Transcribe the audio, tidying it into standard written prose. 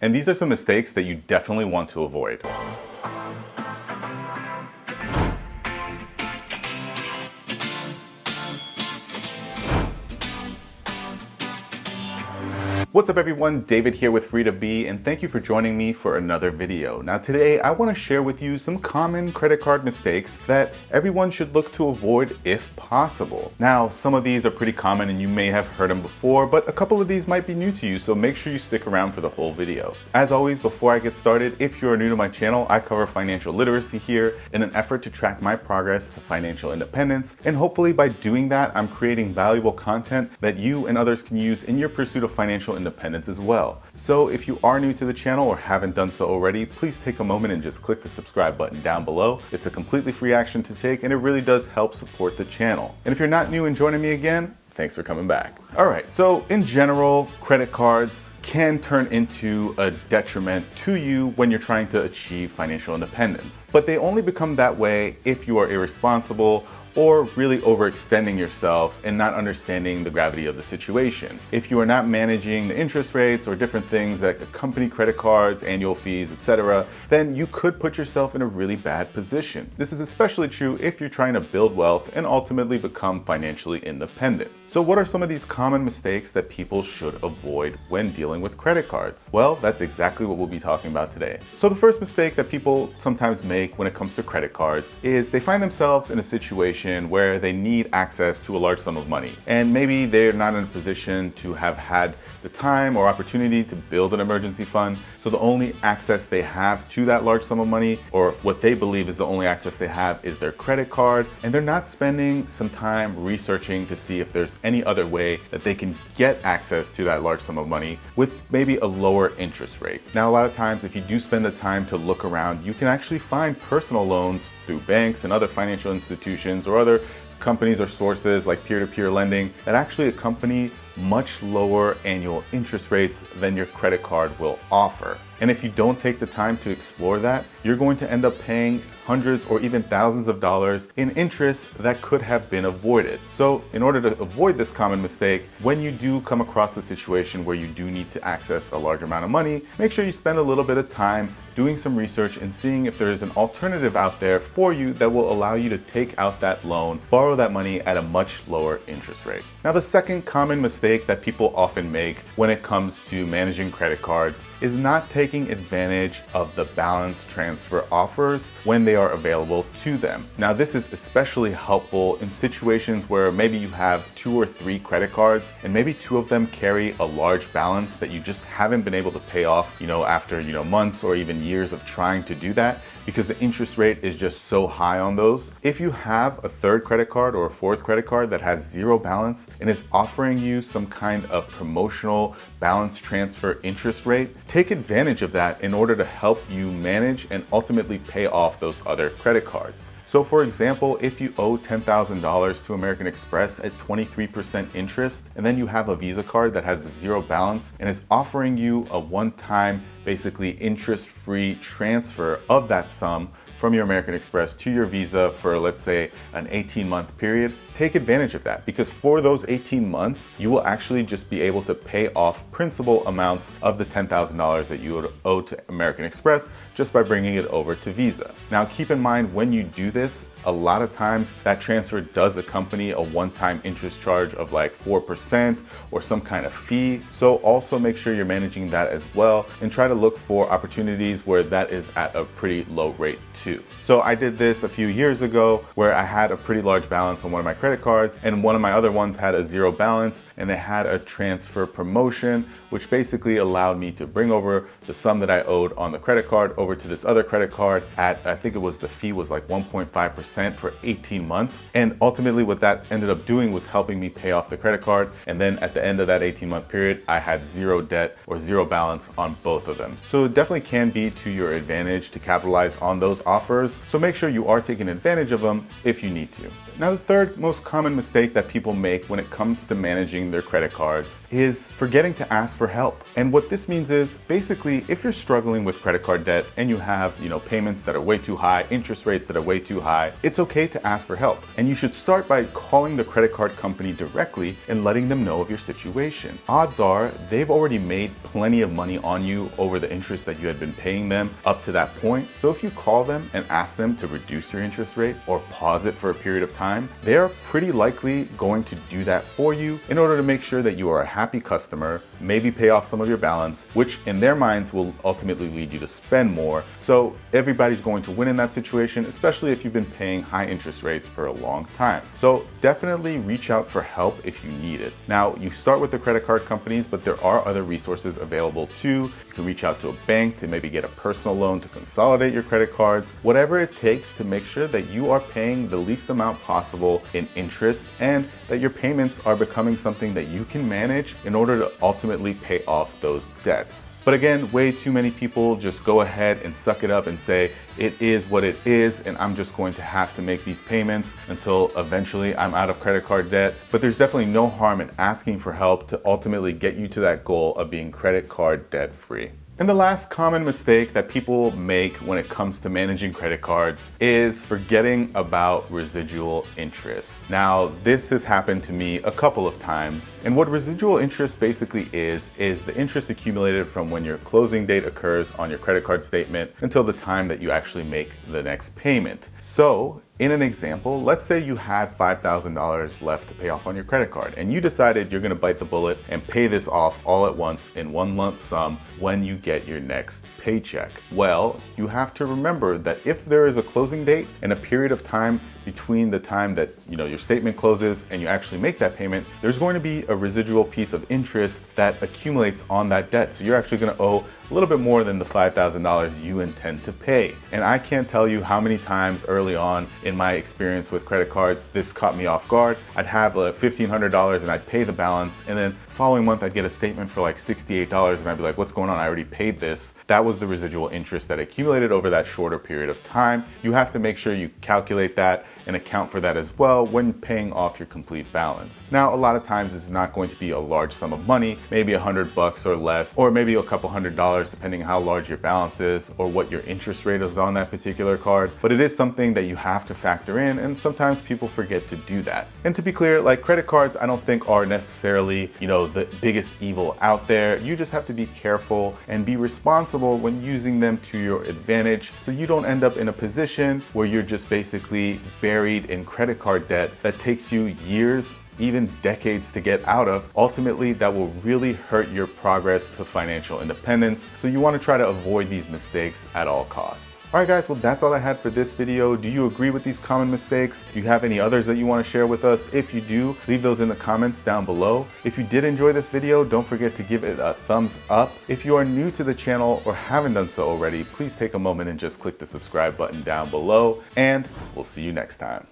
And these are some mistakes that you definitely want to avoid. What's up everyone, David here with Free to Be, and thank you for joining me for another video. Now today I want to share with you some common credit card mistakes that everyone should look to avoid if possible. Now some of these are pretty common and you may have heard them before, but a couple of these might be new to you, so make sure you stick around for the whole video. As always, before I get started, if you're new to my channel, I cover financial literacy here in an effort to track my progress to financial independence, and hopefully by doing that I'm creating valuable content that you and others can use in your pursuit of financial independence as well. So if you are new to the channel or haven't done so already, please take a moment and just click the subscribe button down below. It's a completely free action to take and it really does help support the channel. And if you're not new and joining me again, thanks for coming back. All right, so in general, credit cards can turn into a detriment to you when you're trying to achieve financial independence. But they only become that way if you are irresponsible or really overextending yourself and not understanding the gravity of the situation. If you are not managing the interest rates or different things that accompany credit cards, annual fees, etc., then you could put yourself in a really bad position. This is especially true if you're trying to build wealth and ultimately become financially independent. So what are some of these common mistakes that people should avoid when dealing with credit cards? Well, that's exactly what we'll be talking about today. So the first mistake that people sometimes make when it comes to credit cards is they find themselves in a situation where they need access to a large sum of money. And maybe they're not in a position to have had the time or opportunity to build an emergency fund. So the only access they have to that large sum of money, or what they believe is the only access they have, is their credit card. And they're not spending some time researching to see if there's any other way that they can get access to that large sum of money with maybe a lower interest rate. Now, a lot of times, if you do spend the time to look around, you can actually find personal loans through banks and other financial institutions or other companies or sources like peer-to-peer lending that actually accompany much lower annual interest rates than your credit card will offer. And if you don't take the time to explore that, you're going to end up paying hundreds or even thousands of dollars in interest that could have been avoided. So in order to avoid this common mistake, when you do come across the situation where you do need to access a large amount of money, make sure you spend a little bit of time doing some research and seeing if there is an alternative out there for you that will allow you to take out that loan, borrow that money at a much lower interest rate. Now, the second common mistake that people often make when it comes to managing credit cards is not taking advantage of the balance transfer offers when they are available to them. Now, this is especially helpful in situations where maybe you have 2 or 3 credit cards and maybe 2 of them carry a large balance that you just haven't been able to pay off, after, months or even years of trying to do that, because the interest rate is just so high on those. If you have a 3rd credit card or a 4th credit card that has 0 balance and is offering you some kind of promotional balance transfer interest rate, take advantage of that in order to help you manage and ultimately pay off those other credit cards. So for example, if you owe $10,000 to American Express at 23% interest, and then you have a Visa card that has 0 balance and is offering you a one-time, basically interest-free transfer of that sum from your American Express to your Visa for, let's say, an 18-month period, take advantage of that, because for those 18 months, you will actually just be able to pay off principal amounts of the $10,000 that you would owe to American Express just by bringing it over to Visa. Now, keep in mind when you do this, a lot of times that transfer does accompany a one-time interest charge of like 4% or some kind of fee. So also make sure you're managing that as well and try to look for opportunities where that is at a pretty low rate too. So I did this a few years ago where I had a pretty large balance on one of my credit cards and one of my other ones had a 0 balance, and they had a transfer promotion which basically allowed me to bring over the sum that I owed on the credit card over to this other credit card at, I think it was, the fee was like 1.5% for 18 months. And ultimately what that ended up doing was helping me pay off the credit card. And then at the end of that 18-month period, I had 0 debt or 0 balance on both of them. So it definitely can be to your advantage to capitalize on those offers offers, so make sure you are taking advantage of them if you need to. Now, the third most common mistake that people make when it comes to managing their credit cards is forgetting to ask for help. And what this means is basically if you're struggling with credit card debt and you have, payments that are way too high, interest rates that are way too high, it's okay to ask for help. And you should start by calling the credit card company directly and letting them know of your situation. Odds are they've already made plenty of money on you over the interest that you had been paying them up to that point. So if you call them and ask them to reduce your interest rate or pause it for a period of time, they are pretty likely going to do that for you in order to make sure that you are a happy customer, maybe pay off some of your balance, which in their minds will ultimately lead you to spend more. So everybody's going to win in that situation, especially if you've been paying high interest rates for a long time. So definitely reach out for help if you need it. Now, you start with the credit card companies, but there are other resources available too. You can reach out to a bank to maybe get a personal loan to consolidate your credit cards, whatever it takes to make sure that you are paying the least amount possible in interest and that your payments are becoming something that you can manage in order to ultimately pay off those debts. But again, way too many people just go ahead and suck it up and say, it is what it is, and I'm just going to have to make these payments until eventually I'm out of credit card debt. But there's definitely no harm in asking for help to ultimately get you to that goal of being credit card debt free. And the last common mistake that people make when it comes to managing credit cards is forgetting about residual interest. Now, this has happened to me a couple of times. And what residual interest basically is the interest accumulated from when your closing date occurs on your credit card statement until the time that you actually make the next payment. So, in an example, let's say you had $5,000 left to pay off on your credit card and you decided you're gonna bite the bullet and pay this off all at once in one lump sum when you get your next paycheck. Well, you have to remember that if there is a closing date and a period of time between the time that your statement closes and you actually make that payment, there's going to be a residual piece of interest that accumulates on that debt. So you're actually going to owe a little bit more than the $5,000 you intend to pay. And I can't tell you how many times early on in my experience with credit cards, this caught me off guard. I'd have $1,500 and I'd pay the balance, and then following month I'd get a statement for like $68 and I'd be like, what's going on? I already paid this. That was the residual interest that accumulated over that shorter period of time. You have to make sure you calculate that and account for that as well when paying off your complete balance. Now, a lot of times this is not going to be a large sum of money, maybe $100 or less, or maybe a couple $100 depending how large your balance is or what your interest rate is on that particular card. But it is something that you have to factor in, and sometimes people forget to do that. And to be clear, like credit cards, I don't think are necessarily, the biggest evil out there. You just have to be careful and be responsible when using them to your advantage so you don't end up in a position where you're just basically buried in credit card debt that takes you years, even decades to get out of. Ultimately, that will really hurt your progress to financial independence. So you want to try to avoid these mistakes at all costs. All right guys, well that's all I had for this video. Do you agree with these common mistakes? Do you have any others that you want to share with us? If you do, leave those in the comments down below. If you did enjoy this video, don't forget to give it a thumbs up. If you are new to the channel or haven't done so already, please take a moment and just click the subscribe button down below, and we'll see you next time.